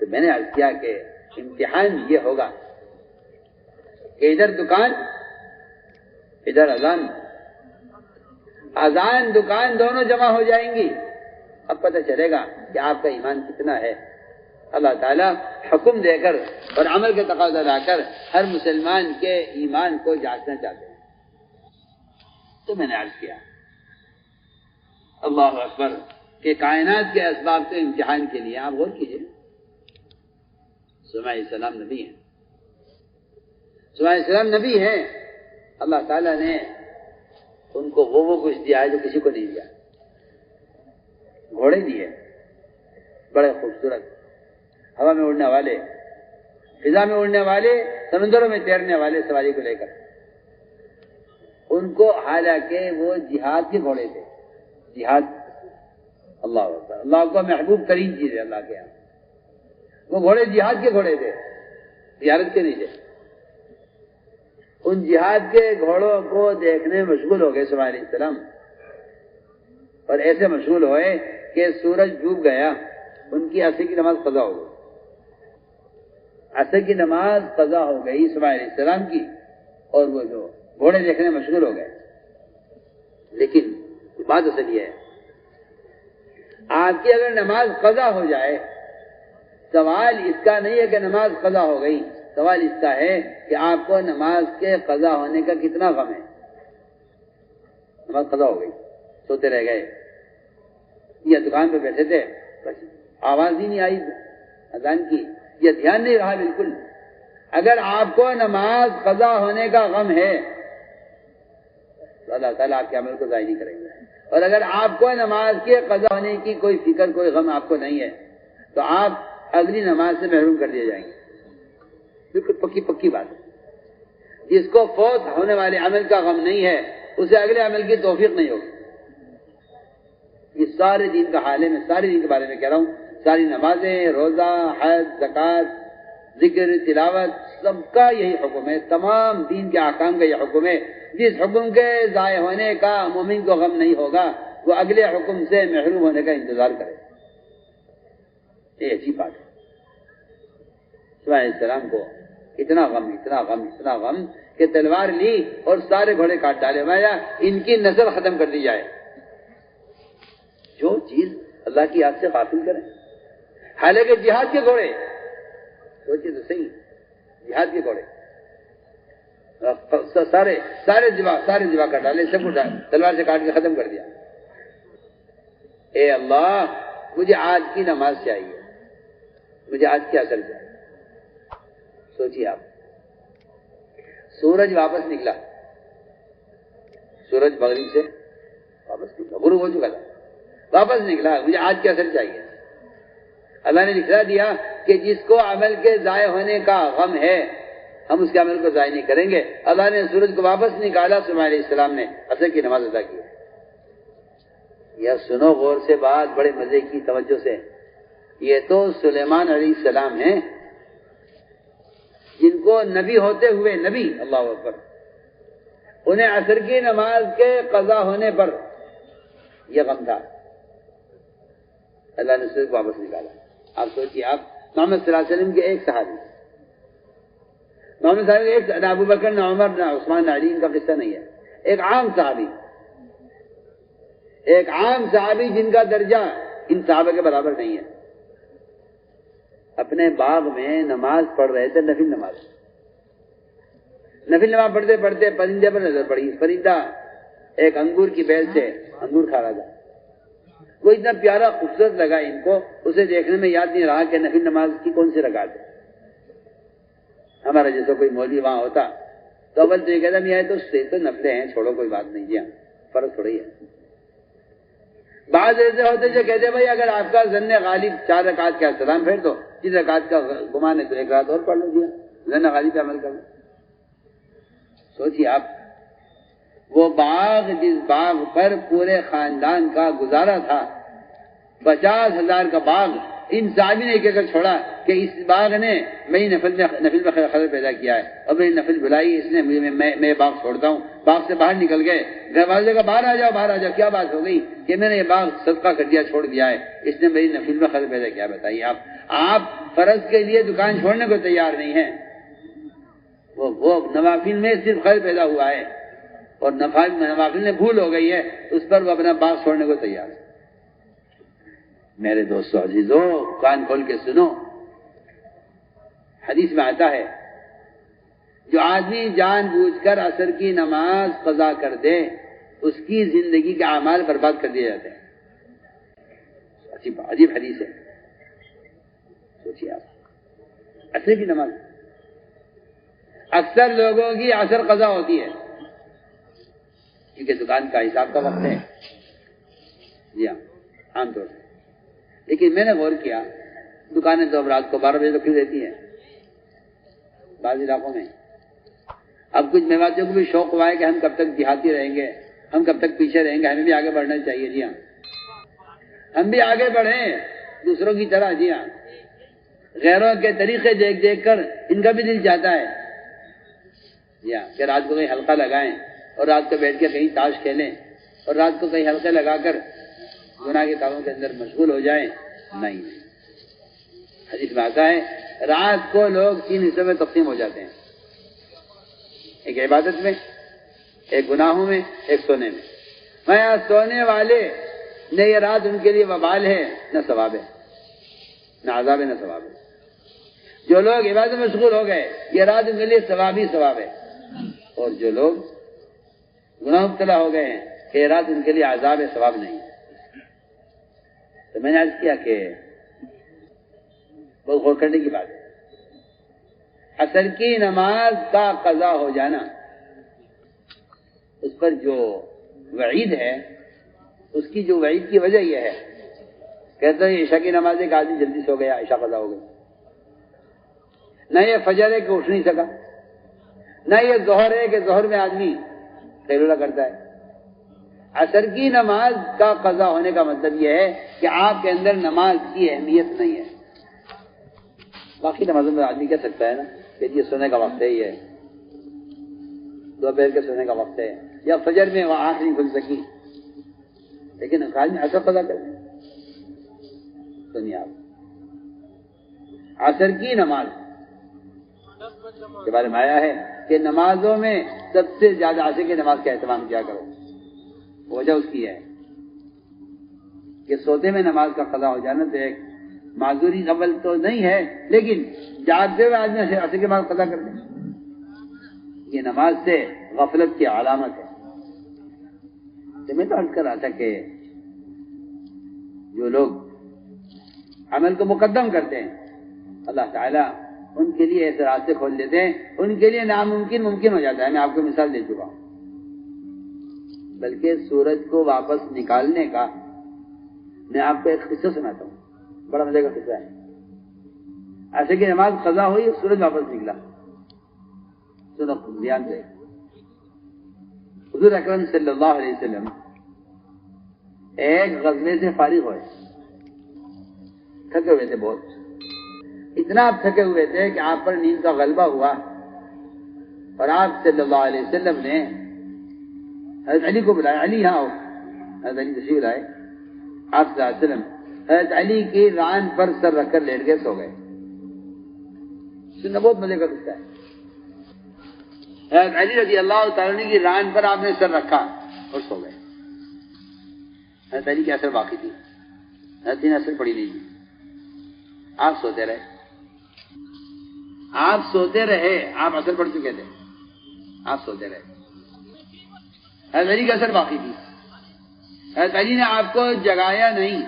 تو میں نے عرض کیا کہ امتحان یہ ہوگا کہ ادھر دکان ادھر اذان، اذان دکان دونوں جمع ہو جائیں گی، اب پتہ چلے گا کہ آپ کا ایمان کتنا ہے۔ اللہ تعالیٰ حکم دے کر اور عمل کا تقاضا لا کر ہر مسلمان کے ایمان کو جانچنا چاہتے ہیں۔ تو میں نے عرض کیا اللہ اکبر کہ کائنات کے اسباب کے امتحان کے لیے آپ غور کیجئے، سلیمان علیہ السلام نبی ہیں، سلیمان علیہ السلام نبی ہیں، اللہ تعالیٰ نے ان کو وہ کچھ دیا ہے جو کسی کو نہیں دیا، گھوڑے دیے بڑے خوبصورت، ہوا میں اڑنے والے، فضا میں اڑنے والے، سمندروں میں تیرنے والے سواری کو لے کر، ان کو حالانکہ وہ جہاد کے گھوڑے تھے، جہاد اللہ کو محبوب ترین چیز ہے اللہ کے یہاں، وہ گھوڑے جہاد کے گھوڑے تھے، تجارت کے نہیں تھے۔ ان جہاد کے گھوڑوں کو دیکھنے میں مشغول ہو گئے سلیمان علیہ السلام، اور ایسے مشغول ہوئے کہ سورج ڈوب گیا، ان کی عصر کی نماز قضا ہو گئی، عصر کی نماز قضا ہو گئی سلیمان علیہ السلام کی، اور وہ جو گھوڑے دیکھنے میں مشغول ہو گئے۔ لیکن بات اصل یہ ہے، آپ کی اگر نماز قضا ہو جائے، سوال اس کا نہیں ہے کہ نماز قضا ہو گئی، سوال اس کا ہے کہ آپ کو نماز کے قضا ہونے کا کتنا غم ہے۔ نماز قضا ہو گئی، سوتے رہ گئے یا دکان پہ بیٹھے تھے، بس آواز ہی نہیں آئی اذان کی، یا دھیان نہیں رہا بالکل۔ اگر آپ کو نماز قضا ہونے کا غم ہے تو اللہ تعالیٰ آپ کے عمل کو ضائع نہیں کریں گے، اور اگر آپ کو نماز کے قضا ہونے کی کوئی فکر کوئی غم آپ کو نہیں ہے تو آپ اگلی نماز سے محروم کر دیے جائیں گے۔ بالکل پکی بات ہے، جس کو فوت ہونے والے عمل کا غم نہیں ہے اسے اگلے عمل کی توفیق نہیں ہوگی۔ یہ سارے دین کا حال ہے، میں سارے دین کے بارے میں کہہ رہا ہوں، ساری نمازیں، روزہ، حج، زکوٰۃ، ذکر، تلاوت، سب کا یہی حکم ہے، تمام دین کے احکام کا یہ حکم ہے۔ جس حکم کے ضائع ہونے کا مومن کو غم نہیں ہوگا وہ اگلے حکم سے محروم ہونے کا انتظار کرے، یہ عجیب بات ہے۔ سلیمان علیہ السلام کو اتنا غم کہ تلوار لی اور سارے گھوڑے کاٹ ڈالے، بھائی ان کی نسل ختم کر دی جائے، جو چیز اللہ کی یاد سے غافل کریں۔ حالانکہ جہاد کے گھوڑے، سوچیے تو صحیح، جہاد کے گھوڑے سارے ذبح کر ڈالے، سب کو تلوار سے کاٹ کے ختم کر دیا۔ اے اللہ، مجھے آج کی نماز چاہیے، مجھے آج کی اثر چاہیے۔ سوچیے آپ، سورج واپس نکلا، سورج مغرب سے واپس نکلا، غروب ہو چکا تھا، واپس نکلا، مجھے آج کی اثر چاہیے۔ اللہ نے لکھا دیا کہ جس کو عمل کے ضائع ہونے کا غم ہے ہم اس کے عمل کو ضائع نہیں کریں گے۔ اللہ نے سورج کو واپس نکالا، سلیمان علیہ السلام نے عصر کی نماز ادا کی۔ یہ سنو غور سے بات، بڑے مزے کی توجہ سے، یہ تو سلیمان علیہ السلام ہیں جن کو نبی ہوتے ہوئے، نبی، اللہ اکبر، انہیں عصر کی نماز کے قضا ہونے پر یہ غم تھا، اللہ نے سورج کو واپس نکالا۔ آپ سوچیے، آپ محمد صلی اللہ علیہ وسلم کے ایک صحابی، محمد صلی اللہ علیہ وسلم نہ ابو بکر، نہ عمر، نہ عثمان، نہ علی، ان کا قصہ نہیں ہے، ایک عام صحابی جن کا درجہ ان صحابہ کے برابر نہیں ہے، اپنے باغ میں نماز پڑھ رہے تھے، نفل نماز پڑھتے پڑھتے پرندے پر نظر پڑی، پرندہ ایک انگور کی بیل سے انگور کھا رہا تھا، وہ اتنا پیارا خوبصورت لگا ان کو، اسے دیکھنے میں یاد نہیں رہا کہ نفل نماز کی کون سی رکعت ہے۔ ہمارا جیسا کوئی مولوی وہاں ہوتا تو اول تو یہ کہتا میاں تو نفلیں ہیں، چھوڑو کوئی بات نہیں، جی ہاں فرق تھوڑی ہے۔ بعض ایسے ہوتے جو کہتے بھائی اگر آپ کا ظن غالب 4 رکعت کا سلام پھیر دو، 3 رکعت کا گمان ہے تو 1 رکعت اور پڑھ لو، جی ظن غالب پہ عمل کر لو۔ سوچیے آپ، وہ باغ جس باغ پر پورے خاندان کا گزارا تھا، 50,000 کا باغ، ان صحابی نے ایک ایکڑ چھوڑا کہ اس باغ نے میری نفل میں خلل پیدا کیا ہے اور میری نفل بلائی اس نے، میں باغ چھوڑتا ہوں. باغ سے باہر نکل گئے، گھر والے کا باہر آ جاؤ، کیا بات ہو گئی کہ میں نے یہ باغ صدقہ کر دیا، چھوڑ دیا ہے، اس نے میری نفل میں خلل پیدا کیا. بتائیے آپ فرض کے لیے دکان چھوڑنے کو تیار نہیں ہیں، وہ نوافل میں صرف خلل پیدا ہوا ہے اور نوافل میں بھول ہو گئی ہے، اس پر وہ اپنا باغ چھوڑنے کو تیار ہے. میرے دوستو عزیزو، کان کھول کے سنو، حدیث میں آتا ہے جو آدمی جان بوجھ کر عصر کی نماز قضا کر دے اس کی زندگی کے اعمال برباد کر دیے جاتے ہیں. عجیب حدیث ہے، سوچیے آپ. عصر کی نماز اکثر لوگوں کی عصر قضا ہوتی ہے کیونکہ دکان کا حساب کا وقت ہے، جی ہاں عام طور سے. لیکن میں نے غور کیا دکانیں تو اب رات کو 12 بجے تک کھلی رہتی ہیں بعض علاقوں میں. اب کچھ میواتیوں کو بھی شوق ہوا ہے کہ ہم کب تک دیہاتی رہیں گے، ہم کب تک پیچھے رہیں گے، ہمیں بھی آگے بڑھنا چاہیے. جی ہاں ہم بھی آگے بڑھیں دوسروں کی طرح. جی ہاں غیروں کے طریقے دیکھ دیکھ کر ان کا بھی دل چاہتا ہے جی ہاں کہ رات کو کہیں حلقہ لگائیں اور رات کو بیٹھ کے کہیں تاش کھیلیں اور رات کو کہیں حلقے لگا کر گناہ کے کاموں کے اندر مشغول ہو جائیں. نہیں، حدیث میں آتا ہے رات کو لوگ 3 حصوں میں تقسیم ہو جاتے ہیں، ایک عبادت میں، ایک گناہوں میں، ایک سونے میں. میں سونے والے نہ یہ رات ان کے لیے وبال ہے نہ ثواب ہے، نہ عذاب ہے نہ ثواب ہے. جو لوگ عبادت میں مشغول ہو گئے یہ رات ان کے لیے ثواب ہی ثواب ہے، اور جو لوگ گناہ مبتلا ہو گئے ہیں کہ یہ رات ان کے لیے عذاب ہے، ثواب نہیں. تو میں نے عرض کیا کہ بہت غور کرنے کی بات ہے. عصر کی نماز کا قضا ہو جانا اس پر جو وعید ہے، اس کی جو وعید کی وجہ یہ ہے، کہتے ہیں عشاء کی نماز ایک آدمی جلدی سو گیا، عشاء قضا ہو گئی. نہ یہ فجر ہے کہ اٹھ نہیں سکا، نہ یہ ظہر ہے کہ ظہر میں آدمی قیلولہ کرتا ہے. عصر کی نماز کا قضا ہونے کا مطلب یہ ہے کہ آپ کے اندر نماز کی اہمیت نہیں ہے. باقی نمازوں میں آدمی کہہ سکتا ہے نا کہ یہ سونے کا وقت ہے، یہ دوپہر کے سونے کا وقت ہے، یا فجر میں وہ آنکھ نہیں کھل سکی، لیکن آدمی عصر قضا کرے. سنیے آپ، عصر کی نماز کے بارے میں آیا ہے کہ نمازوں میں سب سے زیادہ عصر کی نماز کا اہتمام کیا کرو. وجہ اس کی ہے کہ سوتے میں نماز کا قضا ہو جانا تو ایک معذوری قبل تو نہیں ہے، لیکن جاگتے ہوئے آدمی عصر کی نماز قضا کر دے، یہ نماز سے غفلت کی علامت ہے. تو میں تو عرض کر رہا تھا کہ جو لوگ عمل کو مقدم کرتے ہیں اللہ تعالیٰ ان کے لیے ایسے راستے کھول دیتے ہیں، ان کے لیے ناممکن ممکن ہو جاتا ہے. میں آپ کو مثال دے چکا ہوں. بلکہ سورج کو واپس نکالنے کا میں آپ کو ایک قصہ سناتا ہوں، بڑا مزے کا قصہ ہے. عصر کی نماز قضا ہوئی، سورج واپس نکلا. سنو دھیان سے. حضور اکرم صلی اللہ علیہ وسلم ایک غزوے سے فارغ ہوئے، تھکے ہوئے تھے بہت. اتنا آپ تھکے ہوئے تھے کہ آپ پر نیند کا غلبہ ہوا اور آپ صلی اللہ علیہ وسلم نے حضرت علی کو بلایا. علی ہاں، حضرت علی تشریف لائے. آپ صلی اللہ علیہ وسلم حضرت علی کی ران پر سر رکھ کر لیٹ گئے، سو گئے. سننا بہت مزے کا قصہ ہے. حضرت علی رضی اللہ تعالیٰ عنہ کی ران پر آپ نے سر رکھا اور سو گئے. حضرت علی کی اثر باقی تھی، حضرت نے اثر پڑی نہیں تھی. آپ سوتے رہے، آپ سوتے رہے، آپ اثر پڑ چکے تھے، آپ سوتے رہے. حضرت علی کا اثر باقی تھی. حضرت علی نے آپ کو جگایا نہیں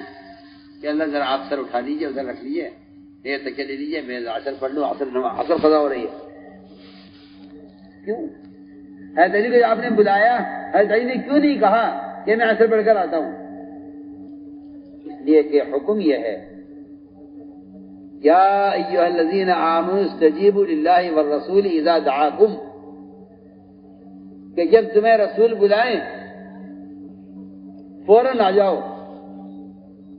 کہ اللہ ذرا آپ سر اٹھا لیجیے، ادھر رکھ لیجیے، یہ تکیہ لے لیجیے، میں اثر پڑھ لوں، اثر قضا ہو رہی ہے. کیوں؟ حضرت علی کو آپ نے بلایا، حضرت علی نے کیوں نہیں کہا کہ میں اثر پڑھ کر آتا ہوں؟ اس لیے کہ حکم یہ ہے یا ایھا الذین آمنوا استجیبوا للہ والرسول اذا دعاکم، کہ جب تمہیں رسول بلائیں فوراً آ جاؤ.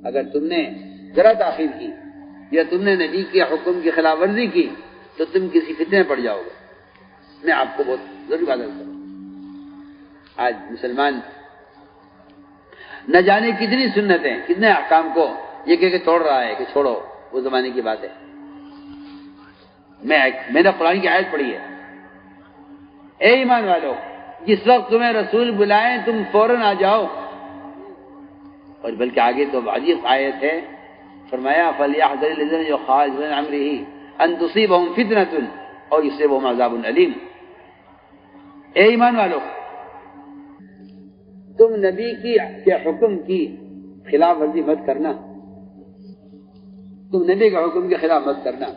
اگر تم نے ذرا تاخیر کی یا تم نے نبی کے حکم کی خلاف ورزی کی تو تم کسی فتنے میں پڑ جاؤ گے. میں آپ کو بہت ضروری بات کرتا ہوں. آج مسلمان نہ جانے کتنی سنتیں کتنے احکام کو یہ کہہ کے توڑ رہا ہے کہ چھوڑو، وہ زمانے کی بات ہے. میں نے قرآن کی آیت پڑھی ہے، اے ایمان والو جس وقت تمہیں رسول بلائیں تم فوراً آ جاؤ. اور بلکہ آگے تو عجیب آیت ہے، فرمایا فَلْيَحْذَرِ الَّذِينَ يُخَالِفُونَ عَنْ أَمْرِهِ أَن تُصِيبَهُمْ فِتْنَةٌ أَوْ يُصِيبَهُمْ عَذَابٌ أَلِيمٌ. اے ایمان والو تم نبی کے حکم کی خلاف ورزی مت کرنا، تم نبی کے حکم کے خلاف مت کرنا،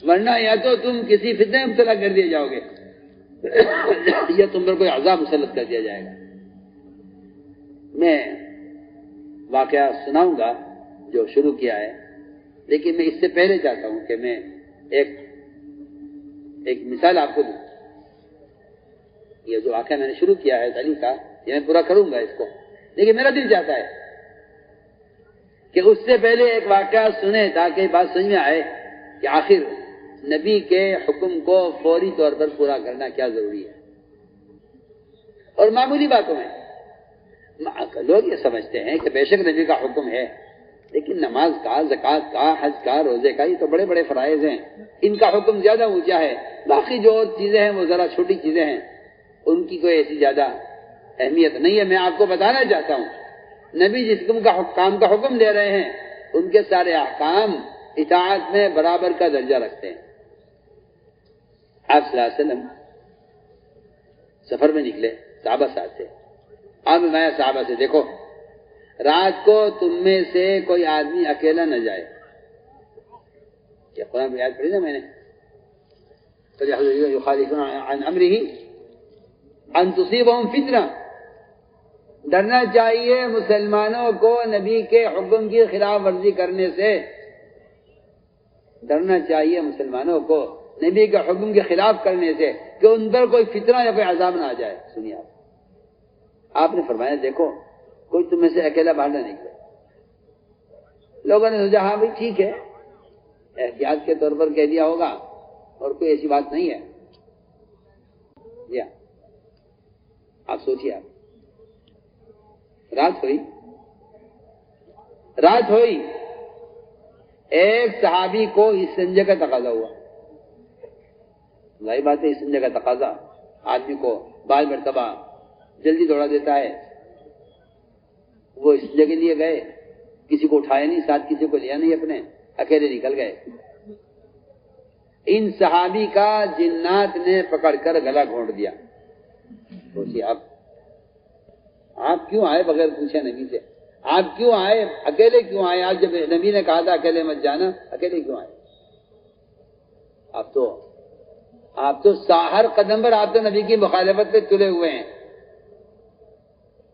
ورنہ یا تو تم کسی فتنے میں مبتلا کر دیے جاؤ گے یا تم پر کوئی عذاب مسلط کر دیا جائے گا. میں واقعہ سناؤں گا جو شروع کیا ہے، لیکن میں اس سے پہلے چاہتا ہوں کہ میں ایک مثال آپ کو دوں. یہ جو واقعہ میں نے شروع کیا ہے تعلیم کا، یہ میں پورا کروں گا اس کو، لیکن میرا دل چاہتا ہے کہ اس سے پہلے ایک واقعہ سنیں تاکہ بات سمجھ میں آئے کہ آخر نبی کے حکم کو فوری طور پر پورا کرنا کیا ضروری ہے. اور معمولی باتوں میں لوگ یہ سمجھتے ہیں کہ بے شک نبی کا حکم ہے، لیکن نماز کا، زکوٰۃ کا، حج کا، روزے کا، یہ تو بڑے بڑے فرائض ہیں، ان کا حکم زیادہ اونچا ہے. باقی جو اور چیزیں ہیں وہ ذرا چھوٹی چیزیں ہیں، ان کی کوئی ایسی زیادہ اہمیت نہیں ہے. میں آپ کو بتانا چاہتا ہوں نبی جس کام کا حکم دے رہے ہیں ان کے سارے احکام اطاعت میں برابر کا درجہ رکھتے ہیں. آپ صلی اللہ علیہ وسلم سفر میں نکلے، صحابہ ساتھ تھے. آپ نے صحابہ سے دیکھو رات کو تم میں سے کوئی آدمی اکیلا نہ جائے. کیا قرآن کی آیت پڑھی نا میں نے، يخالفون عن امره ان تصيبهم فتنہ. ڈرنا چاہیے مسلمانوں کو نبی کے حکم کی خلاف ورزی کرنے سے، ڈرنا چاہیے مسلمانوں کو نبی کے حکم کے خلاف کرنے سے کہ ان پر کوئی فتنہ یا کوئی عذاب نہ آ جائے. سنیے آپ نے فرمایا دیکھو کوئی تم میں سے اکیلا باہر نہ نکلے. لوگوں نے سوچا ہاں بھائی ٹھیک ہے، احتیاط کے طور پر کہہ دیا ہوگا اور کوئی ایسی بات نہیں ہے. جی ہاں، آپ سوچیے، آپ رات ہوئی ایک صحابی کو استنجا کا تقاضا ہوا. ظاہر بات ہے استنجا کا تقاضا آدمی کو بعض مرتبہ جلدی دوڑا دیتا ہے. وہ استنجا کے لیے گئے، کسی کو اٹھایا نہیں، ساتھ کسی کو لیا نہیں، اپنے اکیلے نکل گئے. ان صحابی کا جنات نے پکڑ کر گلا گھونٹ دیا. سوچیے آپ کیوں آئے بغیر پوچھے نبی سے؟ آپ کیوں آئے؟ اکیلے کیوں آئے؟ آج جب نبی نے کہا تھا اکیلے مت جانا، اکیلے کیوں آئے؟ آپ تو ہر قدم پر آپ تو نبی کی مخالفت پہ تلے ہوئے ہیں.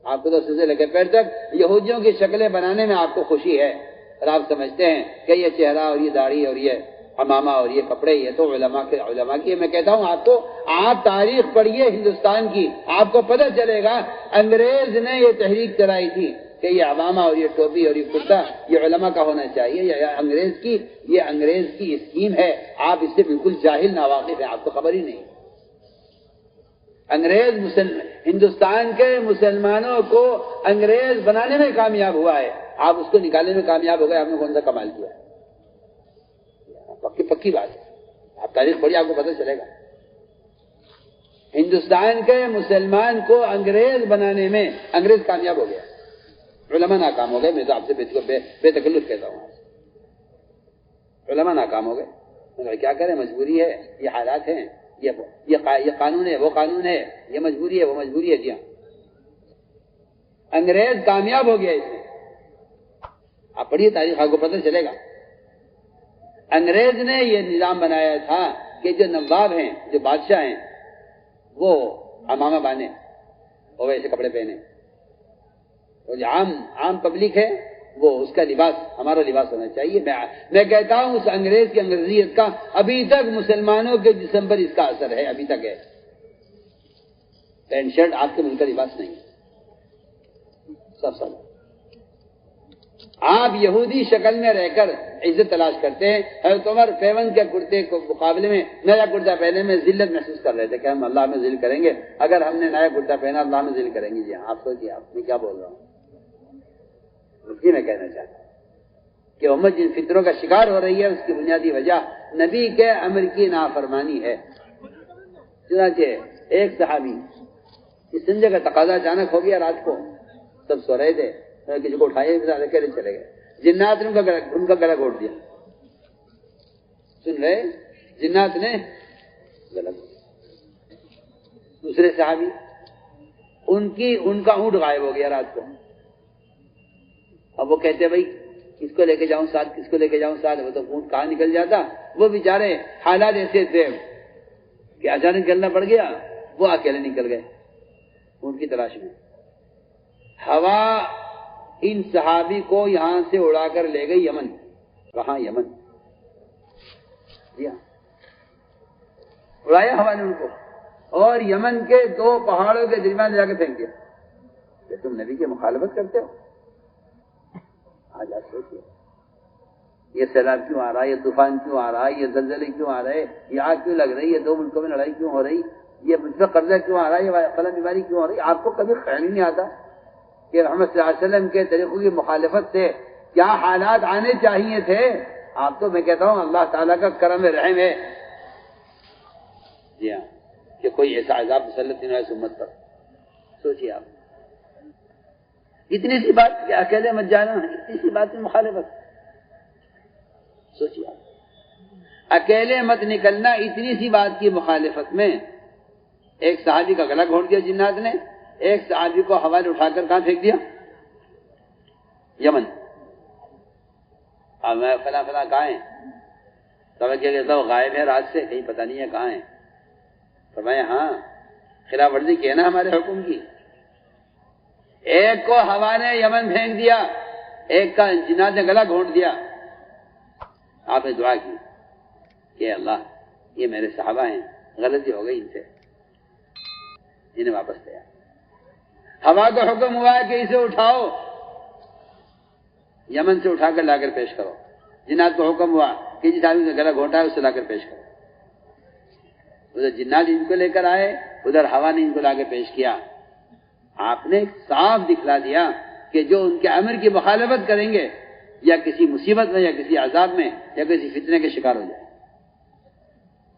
آپ کو تو سر سے لے کے پیر تک یہودیوں کی شکلیں بنانے میں آپ کو خوشی ہے، اور آپ سمجھتے ہیں کہ یہ چہرہ اور یہ داڑھی اور یہ امامہ اور یہ کپڑے یہ تو علماء کی. میں کہتا ہوں آپ کو، آپ تاریخ پڑھیے ہندوستان کی، آپ کو پتہ چلے گا انگریز نے یہ تحریک چلائی تھی کہ یہ امامہ اور یہ ٹوپی اور یہ کرتا یہ علماء کا ہونا چاہیے. یہ انگریز کی اسکیم ہے. آپ اس سے بالکل جاہل ناواقف ہیں، آپ کو خبر ہی نہیں. انگریز ہندوستان کے مسلمانوں کو انگریز بنانے میں کامیاب ہوا ہے، آپ اس کو نکالنے میں کامیاب ہو گئے. آپ نے کون سا کمال کیا؟ پکی بات ہے. آپ تاریخ پڑھیے، آپ کو پتہ چلے گا. ہندوستان کے مسلمان کو انگریز بنانے میں انگریز کامیاب ہو گیا، علماء ناکام ہو گئے. میں تو آپ سے بے تکلف کہتا ہوں، علماء ناکام ہو گئے. مگر کیا کریں، مجبوری ہے، یہ حالات ہیں، یہ قانون ہے، وہ قانون ہے، یہ مجبوری ہے، وہ مجبوری ہے. جی ہاں، انگریز کامیاب ہو گیا اس میں. آپ پڑھیے تاریخ، آپ کو پتہ چلے گا. انگریز نے یہ نظام بنایا تھا کہ جو نواب ہیں، جو بادشاہ ہیں، وہ امامہ باندھیں اور ویسے کپڑے پہنے، اور جو عام پبلک ہے وہ اس کا لباس ہمارا لباس ہونا چاہیے. میں کہتا ہوں اس انگریز کی انگریزیت کا ابھی تک مسلمانوں کے جسم پر اس کا اثر ہے، ابھی تک ہے. پینٹ شرٹ آپ کے ملک کا لباس نہیں، سب آپ یہودی شکل میں رہ کر عزت تلاش کرتے ہیں. حضرت عمر پیون کے کرتے کے مقابلے میں نیا کرتا پہنے میں ذلت محسوس کر رہے تھے کہ ہم اللہ میں ذل کریں گے. اگر ہم نے نیا کرتا پہنا اللہ میں ذل کریں گے. جی آپ سوچیے آپ میں کیا بول رہا ہوں. اسی میں کہنا چاہتا ہوں کہ امت جن فطروں کا شکار ہو رہی ہے اس کی بنیادی وجہ نبی کے امر کی نافرمانی ہے. چنانچہ ایک صحابی اس سنجے کا تقاضا اچانک ہو گیا. رات کو سب سو رہے تھے, کسی کو اٹھائے کہہ چلے گئے. جنات نے ان کا گلا گھونٹ دیا. سن رہے جنات نے گلا گھونٹ دیا. دوسرے صحابی ان کا اونٹ غائب ہو گیا رات کو. اب وہ کہتے بھائی کس کو لے کے جاؤں ساتھ, کس کو لے کے جاؤں ساتھ. وہ تو اونٹ کہاں نکل جاتا. وہ بیچارے حالات ایسے تھے کہ اچانک نکلنا پڑ گیا. وہ اکیلے نکل گئے اونٹ کی تلاش میں. ہوا ان صحابی کو یہاں سے اڑا کر لے گئی یمن. کہاں؟ یمن. اڑایا ہوا نے ان کو اور یمن کے 2 پہاڑوں کے درمیان جا کے پھینک دیا. کہ تم نبی کی مخالفت کرتے ہو. آج آپ سوچیے یہ سیلاب کیوں آ رہا ہے, یہ طوفان کیوں آ رہا ہے, یہ زلزلے کیوں آ رہے, یہ آگ کیوں لگ رہی ہے, 2 ملکوں میں لڑائی کیوں ہو رہی, یہ مجھ پہ قرضہ کیوں آ رہا ہے, یہ فلاں بیماری کیوں ہو رہی. آپ کو کبھی خیال ہی نہیں آتا کہ محمد صلی اللہ علیہ وسلم کے طریقوں کی مخالفت سے کیا حالات آنے چاہیے تھے. آپ تو میں کہتا ہوں اللہ تعالیٰ کا کرم رحم ہے. جی ہاں, کہ کوئی ایسا عذاب مسلط نہیں ہوا اس امت پر. سوچیے آپ اتنی سی بات کہ اکیلے مت جانا, اتنی سی بات میں مخالفت. سوچیے آپ اکیلے مت نکلنا, اتنی سی بات کی مخالفت میں ایک صحابی کا گلا گھونٹ دیا جنات نے. ایک صحابی کو ہوا نے اٹھا کر کہاں پھینک دیا؟ یمن. اب میں فلاں کہاں ہیں؟ تو کہتا ہوں غائب ہے رات سے, کہیں پتہ نہیں ہے کہاں ہیں. فرمایا ہاں خلاف ورزی کی ہے نا ہمارے حکم کی. ایک کو ہوا نے یمن پھینک دیا, ایک کا جنات نے گلا گھونٹ دیا. آپ نے دعا کی کہ اللہ یہ میرے صحابہ ہیں, غلطی ہو گئی ان سے, انہیں واپس دیا. ہوا کو حکم ہوا ہے کہ اسے اٹھاؤ, یمن سے اٹھا کر لا کر پیش کرو. جنات کو حکم ہوا کہ جس آدمی نے گلا گھونٹا ہے اسے لا کر پیش کرو. ادھر جنات ان کو لے کر آئے, ادھر ہوا نے ان کو لا کے پیش کیا. آپ نے صاف دکھلا دیا کہ جو ان کے امر کی مخالفت کریں گے یا کسی مصیبت میں یا کسی عذاب میں یا کسی فتنے کے شکار ہو جائے.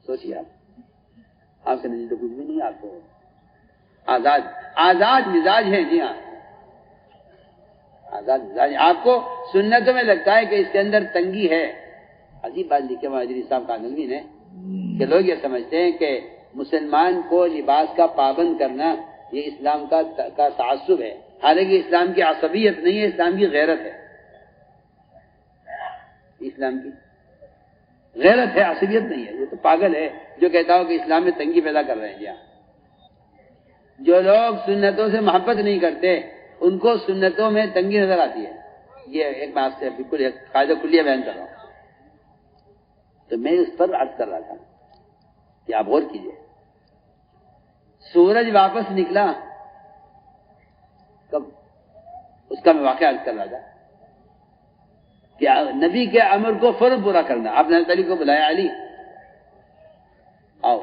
سوچیے آپ سے نہیں تو کچھ بھی نہیں. آپ کو آزاد مزاج ہیں. جی ہاں آزاد مزاج. آپ کو سنتوں میں لگتا ہے کہ اس کے اندر تنگی ہے. عجیب بات لکھے مہاجری صاحب کانلوی نے کہ لوگ یہ سمجھتے ہیں کہ مسلمان کو لباس کا پابند کرنا یہ اسلام کا تعصب ہے. حالانکہ اسلام کی عصبیت نہیں ہے, اسلام کی غیرت ہے. اسلام کی غیرت ہے, عصبیت نہیں ہے. یہ تو پاگل ہے جو کہتا ہو کہ اسلام میں تنگی پیدا کر رہے ہیں. جی ہاں, جو لوگ سنتوں سے محبت نہیں کرتے ان کو سنتوں میں تنگی نظر آتی ہے. یہ ایک بات سے بالکل قاعدہ کلیہ بیان کر رہا ہوں. تو میں اس پر عرض کر رہا تھا کہ آپ غور کیجئے. سورج واپس نکلا کب, اس کا میں واقعہ عرض کر رہا تھا کہ نبی کے امر کو فوراً پورا کرنا. آپ نے حضرت علی کو بلایا, علی آؤ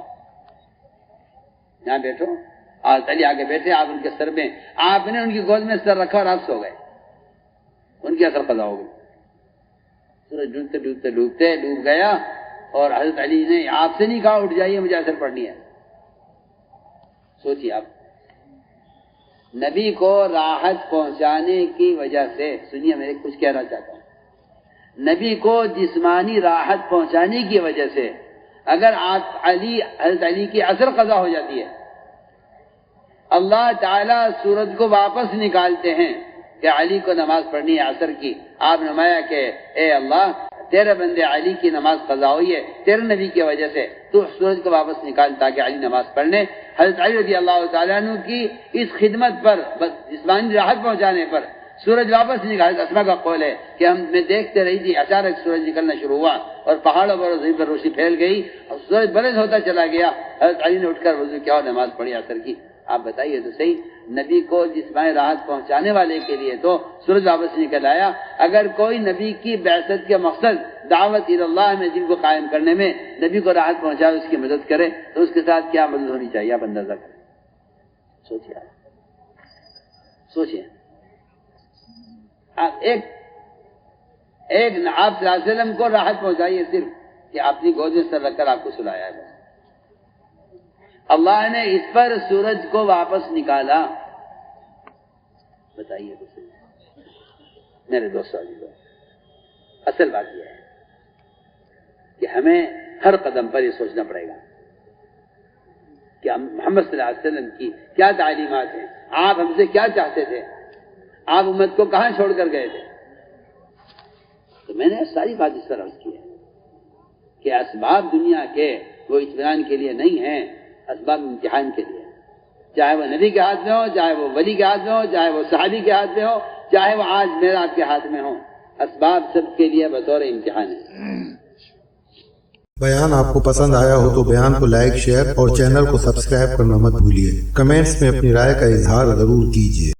یہاں بیٹھو. حضرت علی آگے بیٹھے, آپ ان کے سر میں, آپ نے ان کی گود میں سر رکھا اور آپ سو گئے. ان کی اثر قضا ہو گئی. سورج ڈوبتے ڈوبتے ڈوبتے ڈوب گیا اور حضرت علی نے آپ سے نہیں کہا اٹھ جائیے مجھے اثر پڑنی ہے. سوچیے آپ نبی کو راحت پہنچانے کی وجہ سے, سنیے میں کچھ کہنا چاہتا ہوں, نبی کو جسمانی راحت پہنچانے کی وجہ سے اگر حضرت علی کی اثر قضا ہو جاتی ہے, اللہ تعالیٰ سورج کو واپس نکالتے ہیں کہ علی کو نماز پڑھنی ہے عصر کی. آپ نے فرمایا کہ اے اللہ تیرے بندے علی کی نماز قضا ہوئی ہے, تیرے نبی کی وجہ سے تو سورج کو واپس نکال تاکہ علی نماز پڑھنے. حضرت علی رضی اللہ تعالیٰ عنہ کی اس خدمت پر, جسمانی راحت پہنچانے پر سورج واپس نکال. اسما کا قول ہے کہ میں دیکھتے رہی تھی, اچانک سورج نکلنا شروع ہوا اور پہاڑوں پر زمین پر روشنی پھیل گئی اور سورج بلند ہوتا چلا گیا. حضرت علی نے اٹھ کر وضو کیا اور نماز پڑھی عصر کی. آپ بتائیے تو صحیح, نبی کو جسمانی راحت پہنچانے والے کے لیے تو سورج واپس نکل آیا. اگر کوئی نبی کی بعثت کے مقصد دعوت اللہ میں دین کو قائم کرنے میں نبی کو راحت پہنچائے، اس کی مدد کرے، تو اس کے ساتھ کیا مدد ہونی چاہیے آپ اندازہ کریں. سوچیے آپ ایک آپ صلی اللہ علیہ وسلم کو راحت پہنچائیے صرف کہ اپنی گود میں سر رکھ کر آپ کو سلایا ہے. اللہ نے اس پر سورج کو واپس نکالا. بتائیے میرے دوستوں، اصل بات یہ ہے کہ ہمیں ہر قدم پر یہ سوچنا پڑے گا کہ محمد صلی اللہ علیہ وسلم کی کیا تعلیمات ہیں، آپ ہم سے کیا چاہتے تھے، آپ امت کو کہاں چھوڑ کر گئے تھے. تو میں نے ساری بات اس پر عرض کی ہے کہ اسباب دنیا کے وہ اطمینان کے لیے نہیں ہیں، اسباب امتحان کے لیے. چاہے وہ نبی کے ہاتھ میں ہو، چاہے وہ ولی کے ہاتھ میں ہو، چاہے وہ صحابی کے ہاتھ میں ہو، چاہے وہ آج میرا آپ کے ہاتھ میں ہو، اسباب سب کے لیے بطور امتحان ہے. بیان آپ کو پسند آیا ہو تو بیان کو لائک، شیئر اور چینل کو سبسکرائب کرنا مت بھولیے. کمنٹس میں اپنی رائے کا اظہار ضرور کیجیے.